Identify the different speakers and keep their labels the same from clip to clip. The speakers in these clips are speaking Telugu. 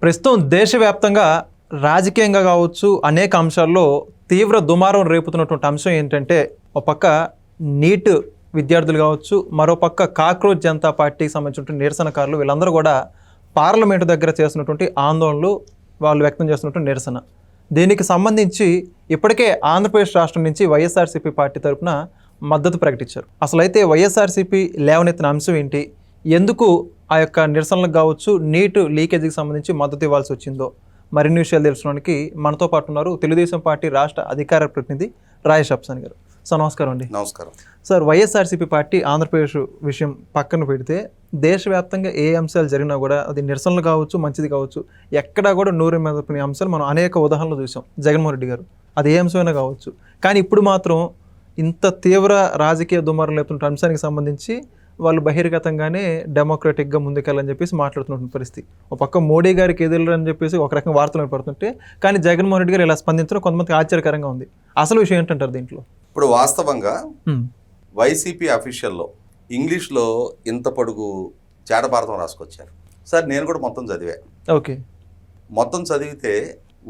Speaker 1: ప్రస్తుతం దేశవ్యాప్తంగా రాజకీయంగా కావచ్చు అనేక అంశాల్లో తీవ్ర దుమారం రేపుతున్నటువంటి అంశం ఏంటంటే ఒక పక్క నీట్ విద్యార్థులు కావచ్చు, మరోపక్క కాక్రోచ్ జనతా పార్టీకి సంబంధించినటువంటి నిరసనకారులు వీళ్ళందరూ కూడా పార్లమెంటు దగ్గర చేస్తున్నటువంటి ఆందోళనలు, వాళ్ళు వ్యక్తం చేస్తున్నటువంటి నిరసన, దీనికి సంబంధించి ఇప్పటికే ఆంధ్రప్రదేశ్ రాష్ట్రం నుంచి వైఎస్ఆర్సీపీ పార్టీ తరఫున మద్దతు ప్రకటించారు. అసలు అయితే వైఎస్ఆర్సీపీ లేవనెత్తిన అంశం ఏంటి, ఎందుకు ఆ యొక్క నిరసనలకు కావచ్చు నీట్ లీకేజీకి సంబంధించి మద్దతు ఇవ్వాల్సి వచ్చిందో మరిన్ని విషయాలు తెలుసుకోవడానికి మనతో పాటు ఉన్నారు తెలుగుదేశం పార్టీ రాష్ట్ర అధికార ప్రతినిధి రాజేష్ అప్సాని గారు. సార్ నమస్కారం అండి.
Speaker 2: నమస్కారం
Speaker 1: సార్, వైఎస్ఆర్సీపీ పార్టీ ఆంధ్రప్రదేశ్ విషయం పక్కన పెడితే దేశవ్యాప్తంగా ఏ అంశాలు జరిగినా కూడా అది నిరసనలు కావచ్చు, మంచిది కావచ్చు, ఎక్కడా కూడా నూరు మీద అంశాలు మనం అనేక ఉదాహరణలు చూసాం. జగన్మోహన్ రెడ్డి గారు అది ఏ అంశమైనా కావచ్చు, కానీ ఇప్పుడు మాత్రం ఇంత తీవ్ర రాజకీయ దుమారం లేపుతున్న అంశానికి సంబంధించి వాళ్ళు బహిర్గతంగానే డెమోక్రటిక్గా ముందుకెళ్ళని చెప్పేసి మాట్లాడుతున్న పరిస్థితి. ఒక పక్క మోడీ గారికి ఎదురు అని చెప్పేసి ఒక రకంగా వార్తలు పడుతుంటే, కానీ జగన్మోహన్ రెడ్డి గారు ఇలా స్పందించడం కొంతమందికి ఆశ్చర్యకరంగా ఉంది. అసలు విషయం ఏంటంటారు దీంట్లో?
Speaker 2: ఇప్పుడు వాస్తవంగా వైసీపీ అఫీషియల్లో ఇంగ్లీష్లో ఇంత పొడుగు చేటభారతం రాసుకొచ్చారు. సార్ నేను కూడా మొత్తం చదివా.
Speaker 1: ఓకే.
Speaker 2: మొత్తం చదివితే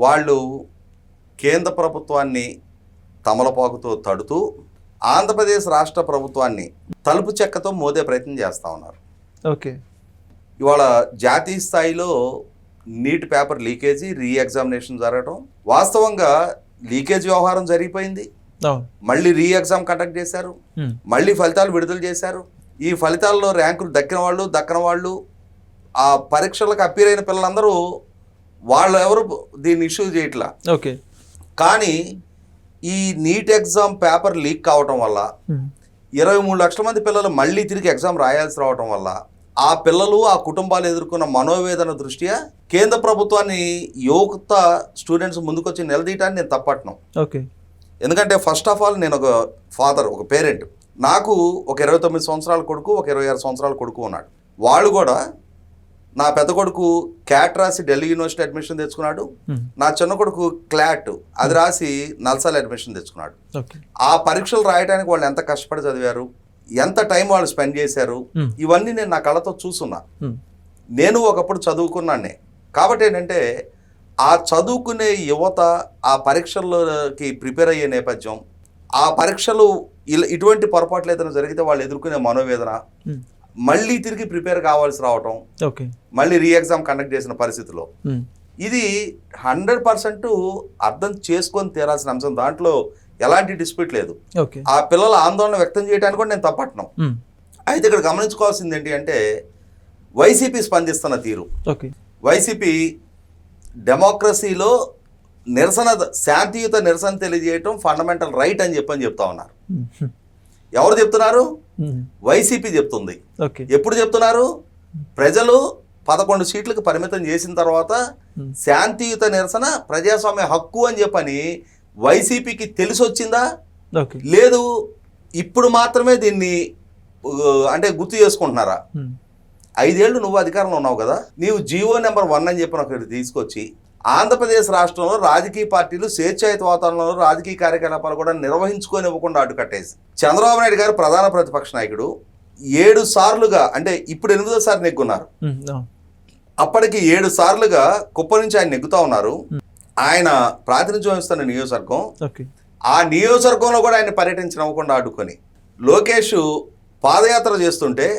Speaker 2: వాళ్ళు కేంద్ర ప్రభుత్వాన్ని తమలపాకుతో తడుతూ ఆంధ్రప్రదేశ్ రాష్ట్ర ప్రభుత్వాన్ని తలుపు చెక్కతో మోదే ప్రయత్నం చేస్తూ ఉన్నారు.
Speaker 1: ఓకే.
Speaker 2: ఇవాళ జాతీయ స్థాయిలో నీట్ పేపర్ లీకేజీ, రీ ఎగ్జామినేషన్ జరగడం, వాస్తవంగా లీకేజ్ వ్యవహారం జరిగిపోయింది. మళ్ళీ రీ ఎగ్జామ్ కండక్ట్ చేశారు, మళ్ళీ ఫలితాలు విడుదల చేశారు. ఈ ఫలితాల్లో ర్యాంకులు దక్కని వాళ్ళు ఆ పరీక్షలకు అప్పీర్ అయిన పిల్లలందరూ వాళ్ళు ఎవరు దీన్ని ఇష్యూ చేయట్లా.
Speaker 1: ఓకే.
Speaker 2: కానీ ఈ నీట్ ఎగ్జామ్ పేపర్ లీక్ కావటం వల్ల 23 లక్షల మంది పిల్లలు మళ్ళీ తిరిగి ఎగ్జామ్ రాయాల్సి రావటం వల్ల ఆ పిల్లలు, ఆ కుటుంబాలు ఎదుర్కొన్న మనోవేదన దృష్ట్యా కేంద్ర ప్రభుత్వాన్ని యువత స్టూడెంట్స్ ముందుకొచ్చి నిలదీయటాన్ని నేను తప్పట్ను.
Speaker 1: ఓకే.
Speaker 2: ఎందుకంటే ఫస్ట్ ఆఫ్ ఆల్ నేను ఒక ఫాదర్, ఒక పేరెంట్. నాకు ఒక 29 సంవత్సరాల కొడుకు, ఒక 26 సంవత్సరాల కొడుకు ఉన్నాడు. వాళ్ళు కూడా, నా పెద్ద కొడుకు క్యాట్ రాసి ఢిల్లీ యూనివర్సిటీ అడ్మిషన్ తెచ్చుకున్నాడు, నా చిన్న కొడుకు క్లాట్ అది రాసి నల్సాల్ అడ్మిషన్ తెచ్చుకున్నాడు. ఆ పరీక్షలు రాయడానికి వాళ్ళు ఎంత కష్టపడి చదివారు, ఎంత టైం వాళ్ళు స్పెండ్ చేశారు, ఇవన్నీ నేను నా కళ్ళతో చూసున్నా. నేను ఒకప్పుడు చదువుకున్నానే. కాబట్టి ఏంటంటే ఆ చదువుకునే యువత ఆ పరీక్షల్లోకి ప్రిపేర్ అయ్యే నేపథ్యం, ఆ పరీక్షలు ఇటువంటి పొరపాట్లు ఏదైనా జరిగితే వాళ్ళు ఎదుర్కొనే మనోవేదన, మళ్ళీ తిరిగి ప్రిపేర్ కావాల్సి రావటం, మళ్ళీ రీ ఎగ్జామ్ కండక్ట్ చేసిన పరిస్థితిలో ఇది 100% అర్థం చేసుకొని తీరాల్సిన అంశం. దాంట్లో ఎలాంటి డిస్ప్యూట్ లేదు. ఆ పిల్లల ఆందోళన వ్యక్తం చేయడానికి కూడా నేను తప్పట్ను. అయితే ఇక్కడ గమనించుకోవాల్సింది ఏంటి అంటే వైసీపీ స్పందిస్తున్న తీరు. వైసీపీ డెమోక్రసీలో నిరసన, శాంతియుత నిరసన తెలియజేయటం ఫండమెంటల్ రైట్ అని చెప్తా ఉన్నారు. ఎవరు చెప్తున్నారు? వైసీపీ చెప్తుంది. ఎప్పుడు చెప్తున్నారు? ప్రజలు 11 సీట్లకు పరిమితం చేసిన తర్వాత శాంతియుత నిరసన ప్రజాస్వామ్య హక్కు అని చెప్పని వైసీపీకి తెలిసి వచ్చిందా? లేదు, ఇప్పుడు మాత్రమే దీన్ని అంటే గుర్తు చేసుకుంటున్నారా? 5 ఏళ్ళు నువ్వు అధికారంలో ఉన్నావు కదా, నీవు జీవో నెంబర్ 1 అని చెప్పిన ఒకటి తీసుకొచ్చి ఆంధ్రప్రదేశ్ రాష్ట్రంలో రాజకీయ పార్టీలు స్వేచ్ఛాయుత వాతావరణంలో రాజకీయ కార్యకలాపాలు కూడా నిర్వహించుకోనివ్వకుండా అడ్డుకట్టేసి చంద్రబాబు నాయుడు గారు ప్రధాన ప్రతిపక్ష నాయకుడు 7 సార్లుగా, అంటే ఇప్పుడు 8వ సారి నెగ్గున్నారు, అప్పటికి 7 సార్లుగా కుప్ప నుంచి ఆయన నెగ్గుతా ఉన్నారు. ఆయన ప్రాతినిధ్యం వహిస్తున్న నియోజకవర్గం, ఆ నియోజకవర్గంలో కూడా ఆయన పర్యటించనివ్వకుండా అడ్డుకొని లోకేష్ పాదయాత్ర చేస్తుంటే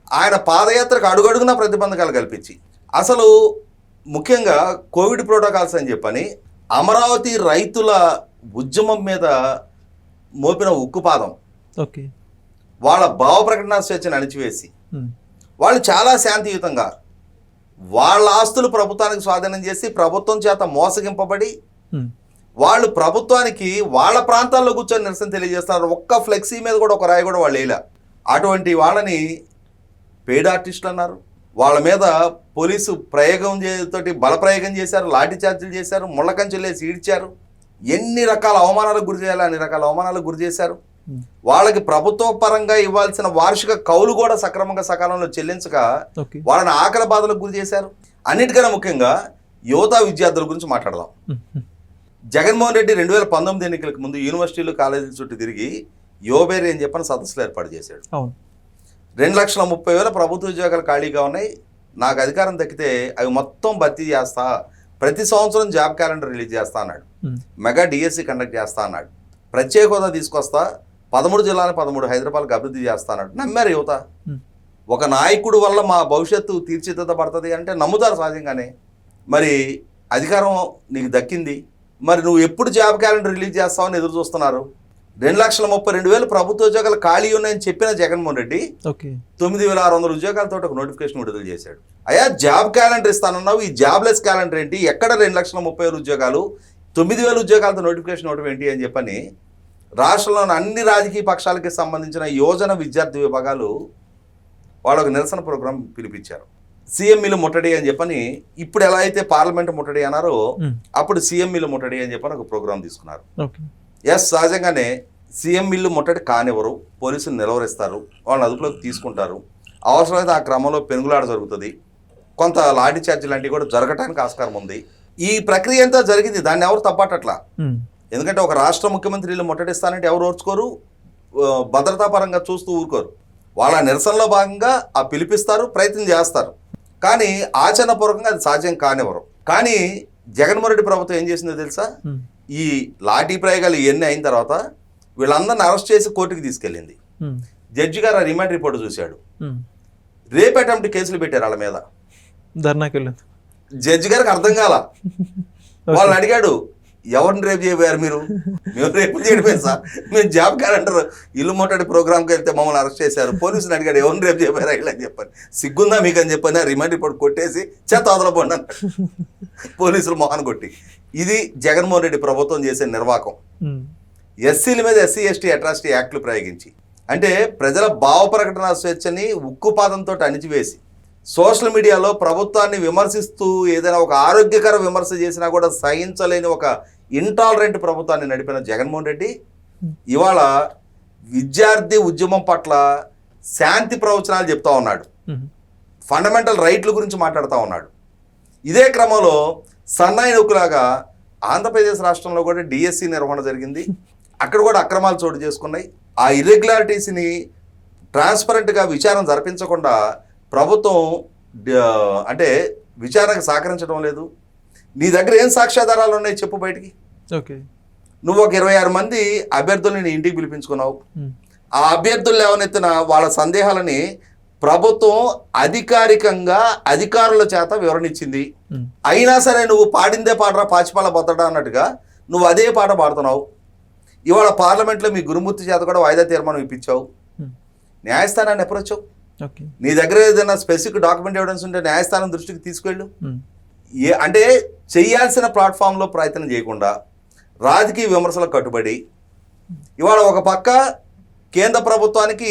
Speaker 2: ఆయన పాదయాత్రకు అడుగడుగునా ప్రతిబంధకాలు కల్పించి, అసలు ముఖ్యంగా కోవిడ్ ప్రోటోకాల్స్ అని చెప్పని అమరావతి రైతుల ఉద్యమం మీద మోపిన ఉక్కుపాదం, వాళ్ళ భావ ప్రకటన స్వేచ్ఛను అణిచివేసి వాళ్ళు చాలా శాంతియుతంగా వాళ్ళ ఆస్తులు ప్రభుత్వానికి స్వాధీనం చేసి ప్రభుత్వం చేత మోసగింపబడి వాళ్ళు ప్రభుత్వానికి వాళ్ళ ప్రాంతాల్లో కూర్చొని నిరసన తెలియజేస్తున్నారు. ఒక్క ఫ్లెక్సీ మీద కూడా ఒక రాయి కూడా వాళ్ళు వేయలే. అటువంటి వాళ్ళని పెయిడ్ ఆర్టిస్టులు అన్నారు. వాళ్ళ మీద పోలీసు తోటి బలప్రయోగం చేశారు, లాఠీ చార్జీలు చేశారు, ముళ్ళకంచెలు వేసి ఈడ్చారు. ఎన్ని రకాల అవమానాలకు గురి చేయాలి అన్ని రకాల అవమానాలకు గురి చేశారు. వాళ్ళకి ప్రభుత్వ పరంగా ఇవ్వాల్సిన వార్షిక కౌలు కూడా సక్రమంగా సకాలంలో చెల్లించక వాళ్ళని ఆకలి బాధలకు గురి చేశారు. అన్నిటికన్నా ముఖ్యంగా యువత విద్యార్థుల గురించి మాట్లాడదాం. జగన్మోహన్ రెడ్డి 2019 ఎన్నికలకు ముందు యూనివర్సిటీలు, కాలేజీల చుట్టూ తిరిగి యువబేరి అని చెప్పని సదస్సులు ఏర్పాటు చేశాడు. 2,30,30,000 ప్రభుత్వ ఉద్యోగాలు ఖాళీగా ఉన్నాయి, నాకు అధికారం దక్కితే అవి మొత్తం భర్తీ చేస్తా, ప్రతి సంవత్సరం జాబ్ క్యాలెండర్ రిలీజ్ చేస్తా అన్నాడు. మెగా డిఎస్సి కండక్ట్ చేస్తా అన్నాడు. ప్రత్యేక హోదా తీసుకొస్తా, 13 జిల్లాలు 13 హైదరాబాద్కి అభివృద్ధి చేస్తా అన్నాడు. నమ్మారు యువత. ఒక నాయకుడు వల్ల మా భవిష్యత్తు తీర్చిదిద్దబడుతుంది అంటే నమ్ముతారు సహజంగానే. మరి అధికారం నీకు దక్కింది, మరి నువ్వు ఎప్పుడు జాబ్ క్యాలెండర్ రిలీజ్ చేస్తావని ఎదురు చూస్తున్నారు. 2,32,000 ప్రభుత్వ ఉద్యోగాలు ఖాళీ ఉన్నాయని చెప్పిన జగన్మోహన్ రెడ్డి 9,600 ఉద్యోగాలతో ఒక నోటిఫికేషన్ విడుదల చేశాడు. అయ్యా జాబ్ క్యాలెండర్ ఇస్తానన్నావు, ఈ జాబ్లెస్ క్యాలెండర్ ఏంటి? ఎక్కడ 2,30,000 ఉద్యోగాలు, 9,000 ఉద్యోగాలతో నోటిఫికేషన్ ఇవ్వడం ఏంటి అని చెప్పని రాష్ట్రంలోని అన్ని రాజకీయ పక్షాలకి సంబంధించిన యువజన విద్యార్థి విభాగాలు వాళ్ళకు నిరసన ప్రోగ్రాం పిలిపించారు. సీఎం మిల్లు ముట్టడి అని చెప్పని, ఇప్పుడు ఎలా అయితే పార్లమెంట్ ముట్టడి అన్నారో అప్పుడు సీఎం మిల్లు ముట్టడి అని చెప్పని ఒక ప్రోగ్రాం తీసుకున్నారు. ఎస్, సహజంగానే సీఎం మిల్లు ముట్టడి కానివ్వరు, పోలీసులు నిలవరిస్తారు, వాళ్ళని అదుపులోకి తీసుకుంటారు. అవసరమైతే ఆ క్రమంలో పెనుగులాట జరుగుతుంది, కొంత లాఠీ చార్జీ లాంటివి కూడా జరగటానికి ఆస్కారం ఉంది. ఈ ప్రక్రియ అంతా జరిగింది, దాన్ని ఎవరు తప్పటట్లా. ఎందుకంటే ఒక రాష్ట్ర ముఖ్యమంత్రి ఇల్లు ముట్టడిస్తానంటే ఎవరు ఓర్చుకోరు, భద్రతా పరంగా చూస్తూ ఊరుకోరు. వాళ్ళ నిరసనలో భాగంగా ఆ పిలిపిస్తారు, ప్రయత్నం చేస్తారు, కానీ ఆచరణపూర్వకంగా అది సాధ్యం కానివ్వరు. కానీ జగన్మోహన్ రెడ్డి ప్రభుత్వం ఏం చేసిందో తెలుసా? ఈ లాఠీ ప్రయోగాలు ఇవన్నీ అయిన తర్వాత వీళ్ళందరిని అరెస్ట్ చేసి కోర్టుకి తీసుకెళ్ళింది. జడ్జి గారు ఆ రిమాండ్ రిపోర్ట్ చూశాడు. రేప్ అటెంప్ట్ కేసులు పెట్టారు వాళ్ళ మీద. జడ్జి గారికి అర్థం కాల. వాళ్ళని అడిగాడు, ఎవరిని రేపు చేయబోయారు మీరు? మేము రేపు చేయడమే సార్, మేము జాబ్ క్యాలెండర్ ఇల్లు ముట్టడి ప్రోగ్రామ్కి వెళ్తే మమ్మల్ని అరెస్ట్ చేశారు. పోలీసులు అడిగాడు, ఎవరిని రేపు చేయబోయారా ఇలా అని చెప్పాను. సిగ్గుందా మీకు అని చెప్పని రిమాండ్ రిపోర్ట్ కొట్టేసి చేత వదలపోండి అన్నాడు పోలీసులు మొహాన్ కొట్టి. ఇది జగన్మోహన్ రెడ్డి ప్రభుత్వం చేసే నిర్వాకం. ఎస్సీల మీద ఎస్సీ ఎస్టీ అట్రాసిటీ యాక్ట్లు ప్రయోగించి, అంటే ప్రజల భావ ప్రకటన స్వేచ్ఛని ఉక్కుపాదంతో అణిచివేసి సోషల్ మీడియాలో ప్రభుత్వాన్ని విమర్శిస్తూ ఏదైనా ఒక ఆరోగ్యకర విమర్శ చేసినా కూడా సహించలేని ఒక ఇంటాలరెంట్ ప్రభుత్వాన్ని నడిపిన జగన్మోహన్ రెడ్డి ఇవాళ విద్యార్థి ఉద్యమం పట్ల శాంతి ప్రవచనాలు చెప్తా ఉన్నాడు, ఫండమెంటల్ రైట్ల గురించి మాట్లాడుతూ ఉన్నాడు. ఇదే క్రమంలో సన్నాయి నౌకులాగా ఆంధ్రప్రదేశ్ రాష్ట్రంలో కూడా డిఎస్సి నిర్వహణ జరిగింది. అక్కడ కూడా అక్రమాలు చోటు చేసుకున్నాయి. ఆ ఇర్రెగ్యులారిటీస్ని ట్రాన్స్పరెంట్గా విచారణ జరిపించకుండా ప్రభుత్వం అంటే విచారణకు సహకరించడం లేదు. నీ దగ్గర ఏం సాక్ష్యాధారాలు ఉన్నాయి చెప్పు బయటికి. నువ్వు ఒక 26 మంది అభ్యర్థుల్ని నీ ఇంటికి పిలిపించుకున్నావు. ఆ అభ్యర్థులు లేవనెత్తిన వాళ్ళ సందేహాలని ప్రభుత్వం అధికారికంగా అధికారుల చేత వివరణ ఇచ్చింది. అయినా సరే నువ్వు పాడిందే పాడరా పాచిపాల బొత్తడా అన్నట్టుగా నువ్వు అదే పాట పాడుతున్నావు. ఇవాళ పార్లమెంట్లో మీ గురుమూర్తి చేత కూడా వాయిదా తీర్మానం ఇప్పించావు. న్యాయస్థానాన్ని ఎప్పుడొచ్చావు? నీ దగ్గర ఏదైనా స్పెసిఫిక్ డాక్యుమెంట్ ఎవిడెన్స్ ఉంటే న్యాయస్థానం దృష్టికి తీసుకెళ్ళు. అంటే చేయాల్సిన ప్లాట్ఫామ్లో ప్రయత్నం చేయకుండా రాజకీయ విమర్శలకు కట్టుబడి ఇవాళ ఒక పక్క కేంద్ర ప్రభుత్వానికి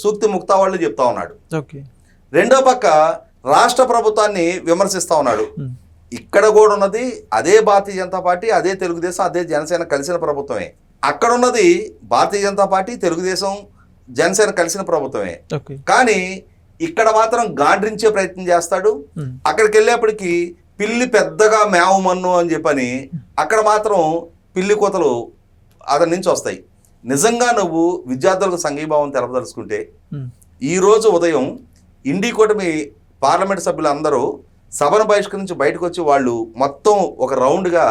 Speaker 2: సూక్తి ముక్తావాళ్ళు చెప్తా ఉన్నాడు, రెండో పక్క రాష్ట్ర ప్రభుత్వాన్ని విమర్శిస్తా ఉన్నాడు. ఇక్కడ కూడా ఉన్నది అదే భారతీయ జనతా పార్టీ, అదే తెలుగుదేశం, అదే జనసేన కలిసిన ప్రభుత్వమే. అక్కడ ఉన్నది భారతీయ జనతా పార్టీ, తెలుగుదేశం, జనసేన కలిసిన ప్రభుత్వమే. కానీ ఇక్కడ మాత్రం గాండ్రించే ప్రయత్నం చేస్తాడు. అక్కడికి వెళ్ళేప్పటికీ పిల్లి పెద్దగా మేవమన్ను అని చెప్పని అక్కడ మాత్రం పిల్లి కోతలు అతని నుంచి వస్తాయి. నిజంగా నువ్వు విద్యార్థులకు సంఘీభావం తెలపదలుచుకుంటే ఈరోజు ఉదయం ఇండి కూటమి పార్లమెంట్ సభ్యులు అందరూ సభను బహిష్కరించి బయటకు వచ్చి వాళ్ళు మొత్తం ఒక రౌండ్గా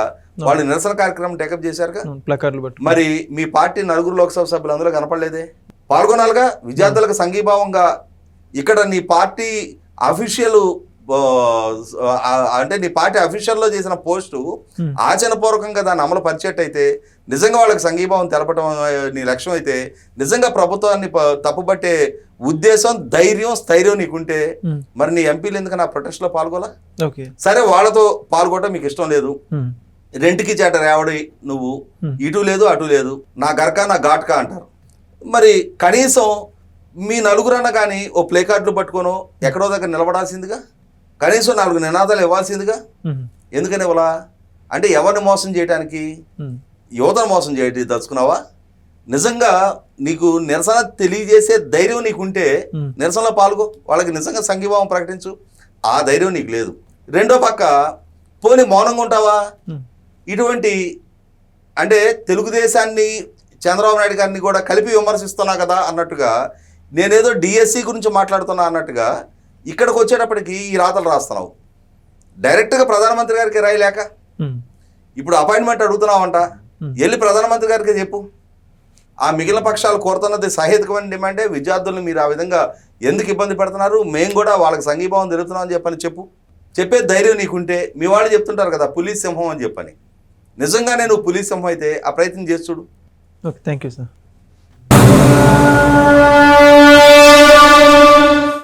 Speaker 2: వాళ్ళు నిరసన కార్యక్రమం టేకప్ చేశారుగా. మరి మీ పార్టీ 4 లోక్సభ సభ్యులు అందులో కనపడలేదే? పాల్గొనాలిగా విద్యార్థులకు సంఘీభావంగా. ఇక్కడ నీ పార్టీ అఫీషియల్ అంటే నీ పార్టీ అఫీషియల్లో చేసిన పోస్టు ఆచరణపూర్వకంగా దాన్ని అమలు పరిచేట్టయితే, నిజంగా వాళ్ళకి సంఘీభావం తెలపడం నీ లక్ష్యం అయితే, నిజంగా ప్రభుత్వాన్ని తప్పుపట్టే ఉద్దేశం, స్థైర్యం నీకుంటే మరి నీ ఎంపీలు ఎందుకని ఆ ప్రొటెస్ట్లో పాల్గొలా? సరే, వాళ్ళతో పాల్గొనడం మీకు ఇష్టం లేదు, రెంట్కి చేట రేవడి నువ్వు, ఇటు లేదు అటు లేదు, నా గర్కా నా ఘాట్కా అంటారు. మరి కనీసం మీ నలుగురన్నా కానీ ఓ ప్లే కార్డులు పట్టుకోనో ఎక్కడో దగ్గర నిలబడాల్సిందిగా, కనీసం 4 నినాదాలు ఇవ్వాల్సిందిగా. ఎందుకని ఇవ్వలా? అంటే ఎవరిని మోసం చేయడానికి? యువతను మోసం చేయడానికి దలుచుకున్నావా? నిజంగా నీకు నిరసన తెలియజేసే ధైర్యం నీకుంటే నిరసనలో పాల్గొ, వాళ్ళకి నిజంగా సంఘీభావం ప్రకటించు. ఆ ధైర్యం నీకు లేదు. రెండో పక్క పోనీ మౌనంగా ఉంటావా? ఇటువంటి అంటే తెలుగుదేశాన్ని, చంద్రబాబు నాయుడు గారిని కూడా కలిపి విమర్శిస్తున్నా కదా అన్నట్టుగా, నేనేదో డిఎస్సి గురించి మాట్లాడుతున్నా అన్నట్టుగా ఇక్కడికి వచ్చేటప్పటికి ఈ రాతలు రాస్తున్నావు, డైరెక్ట్గా ప్రధానమంత్రి గారికి రాయలేక ఇప్పుడు అపాయింట్మెంట్ అడుగుతున్నావంట, వెళ్ళి ప్రధానమంత్రి గారికి చెప్పు. ఆ మిగిలిన పక్షాలు కోరుతున్నది సహేతుకమైన డిమాండే. విద్యార్థులను మీరు ఆ విధంగా ఎందుకు ఇబ్బంది పెడుతున్నారు, మేము కూడా వాళ్ళకి సంఘీభావం తెలుపుతున్నాం అని చెప్పని చెప్పే ధైర్యం నీకుంటే. మీ వాళ్ళు చెప్తుంటారు కదా పులి సింహం అని చెప్పని, నిజంగానే నువ్వు పులి సింహం అయితే ఆ ప్రయత్నం చేసి చూడు.
Speaker 1: Okay, thank you sir.